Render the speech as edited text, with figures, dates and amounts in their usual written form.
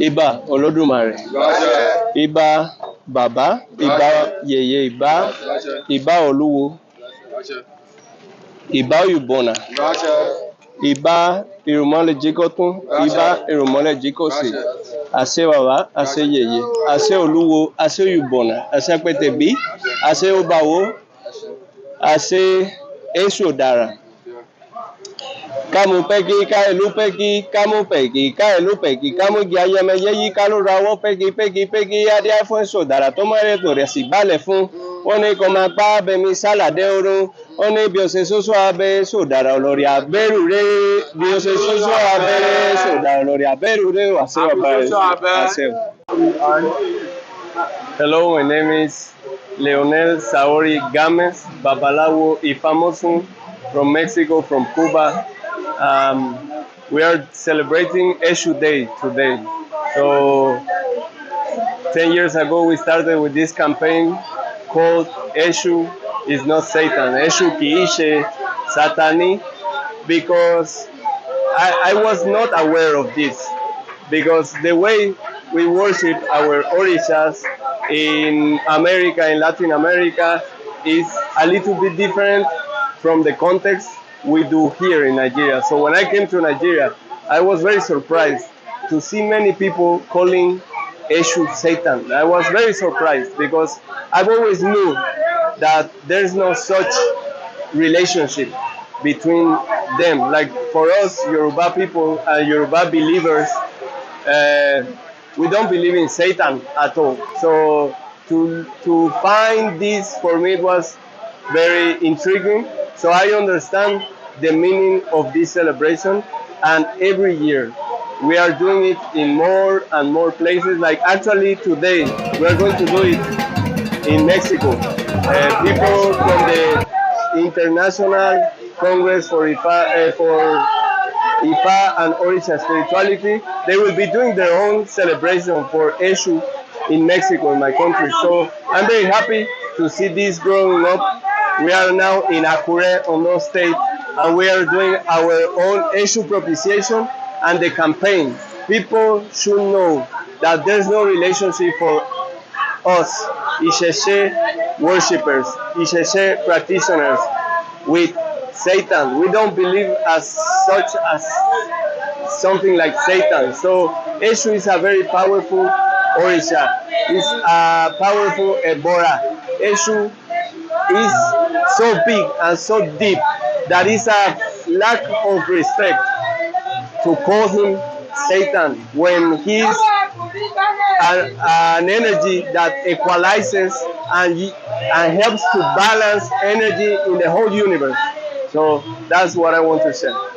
Ìbà Olódùmarè, ìbà bàbá, ìbà yèyé, ìbà olúwo, ìbà Oyùbọ̀nà, ìbà ìrùmọ̀lẹ̀ jíkọ̀tún, ìbà ìrùmọ̀lẹ̀ jíkọ̀sì, àṣẹ bàbá, àṣẹ yèyé, àṣẹ olúwo, àṣẹ Oyùbọ̀nà, àṣẹ pẹ̀tẹ̀bí, àṣẹ ọbàwó, àṣẹ ÉṢɁ dàrà. Kamu pegi ka elu pegi kamu pegi ka elu pegi kamu gi ayẹmẹ yẹyi kalu rawọ́ pegi adé fún ÉṢÚ dàrà tó mọ́rẹ́ tó rẹ̀ sì balẹ̀ fún wọn ní kò máa gbá abẹmi sálàdé orun wọn ní bí o ṣe sọ́sọ́ abẹ́ ÉШÚ dàrà olórí abẹ́rù rẹ̀ bí o ṣe sọ́sọ́ abẹ́ ÉШÚ dàrà olórí abẹ́rù rẹ̀ àṣẹ ọba àṣẹ. Hello, my name is Leonel Saori Gámez, Babalawo Ifamosun from Mexico, from Cuba. We are celebrating ÉŠÚ Day today. So 10 years ago we started with this campaign called ÉŠÚ is not Satan, ÉŠÚ kìí ṣe Sátánì, because I was not aware of this, because the way we worship our orishas in America, in Latin America, is a little bit different from the context we do here in Nigeria. So when I came to Nigeria, I was very surprised to see many people calling ÉŠÚ Satan. I was very surprised because I've always knew that there's no such relationship between them. Like for us Yoruba people and Yoruba believers, we don't believe in Satan at all. So to find this, for me it was very intriguing. So I understand the meaning of this celebration, and every year we are doing it in more and more places. Like actually today we are going to do it in Mexico. People from the International Congress for Ifa and Orisha spirituality, they will be doing their own celebration for ÉŠÚ in Mexico, in my country. So I'm very happy to see this growing up. We are now in Akurẹ, Ondo State, and we are doing our own ÉŠÚ propitiation and the campaign. People should know that there's no relationship for us, ÌṢẸ̀ṢE worshippers, ÌШẹ̀ṣe practitioners, with Satan. We don't believe as such as something like Satan. So ÉŠÚ is a very powerful Orisha. It's a powerful Ebora. ÉŠÚ is so big and so deep that it's a lack of respect to call him Satan when he's an energy that equalizes and helps to balance energy in the whole universe. So that's what I want to say.